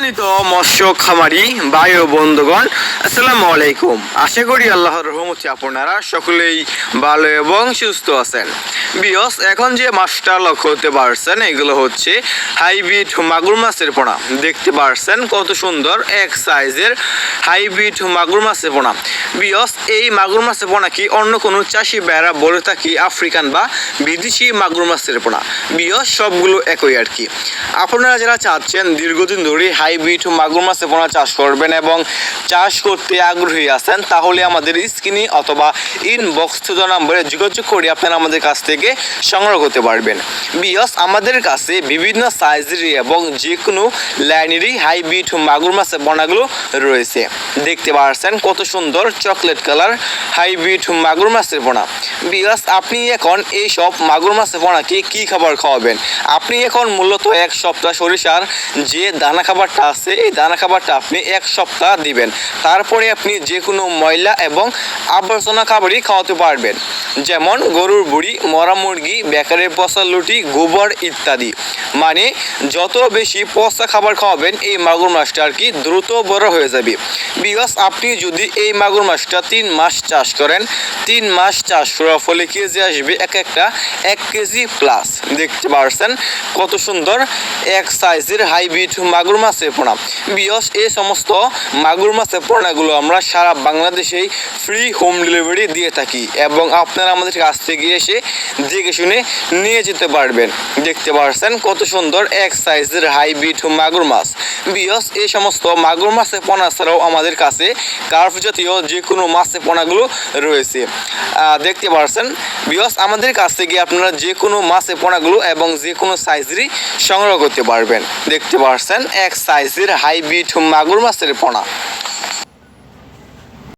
সম্মানিত মৎস্য খামারি ভাই ও বন্ধুগণ, আসসালামু আলাইকুম। আশা করি আল্লাহর রহমতে আপনারা সকলেই ভালো এবং সুস্থ আছেন। বিয়স, এখন যে মাছটা লক্ষ্য করতে পারছেন এগুলো হচ্ছে হাইব্রিড মাগুর মাছের পোনা। দেখতে পারছেন কত সুন্দর এক সাইজের হাইব্রিড মাগুর মাছের পোনা। বিয়স, এই মাগুর মাছের পোনা কি অন্য কোনো চাষি ভাইরা বলে থাকি আফ্রিকান বা বিদেশি মাগুর মাছের পোনা। বিয়স, সবগুলো একই আর কি। আপনারা যারা চাচ্ছেন দীর্ঘদিন ধরে হাইব্রিড মাগুর মাছের পোনা চাষ করবেন এবং চাষ করতে আগ্রহী আছেন, তাহলে আমাদের স্ক্রিনে অথবা ইনবক্স নম্বরে যোগাযোগ করে আপনারা আমাদের কাছ থেকে সংগ্রহ করতে পারবেন। বিয়স, আমাদের কাছে বিভিন্ন সাইজেরই এবং যে কোনো লাইনেরই হাইব্রিড মাগুর মাছের পোনাগুলো রয়েছে। দেখতে পাচ্ছেন কত সুন্দর চকলেট কালার হাইব্রিড মাগুর মাছের পোনা। বিয়স, আপনি এখন এই সব মাগুর মাছের পোনাকে কী খাবার খাওয়াবেন? আপনি এখন মূলত এক সপ্তাহ সরিষার যে দানা খাবারটা আছে এই দানা খাবারটা আপনি এক সপ্তাহ দিবেন। তারপরে আপনি যে কোনো ময়লা এবং আবর্জনা খাবারই খাওয়াতে পারবেন, যেমন গরুর বুড়ি, মরা মুরগি, বেকারের পচা লুটি, গোবর ইত্যাদি। মানে যত বেশি পচা খাবার খাওয়াবেন এই মাগুর মাছটা আর কি দ্রুত বড় হয়ে যাবে। বিকজ আপনি যদি এই মাগুর মাছটা 3 মাস চাষ করেন, 3 মাস চাষ করার ফলে কেজি আসবে একটা 1 কেজি প্লাস। দেখতে পাচ্ছেন কত সুন্দর এক সাইজের হাইব্রিড মাগুর মাছের পোনা। বিয়স, এই সমস্ত মাগুর মাছের পোনাগুলো আমরা সারা বাংলাদেশেই ফ্রি হোম ডেলিভারি দিয়ে থাকি এবং আপনারা আমাদের কাছ থেকে এসে দেখে শুনে নিয়ে যেতে পারবেন। দেখতে পাচ্ছেন কত সুন্দর এক সাইজের হাইব্রিড মাগুর মাছ। বিয়স, এই সমস্ত মাগুর মাছের পোনা ছাড়াও আমাদের কাছে কার্প জাতীয় যে কোনো মাছের পোনাগুলো রয়েছে। দেখতে পাচ্ছেন বিয়স, আমাদের কাছ থেকে আপনারা যে কোনো মাছের পোনাগুলো এবং যে কোনো সাইজেরই সংগ্রহ করতে পারবেন। দেখতে পাচ্ছেন এক সাইজের হাইব্রিড মাগুর মাছের পোনা।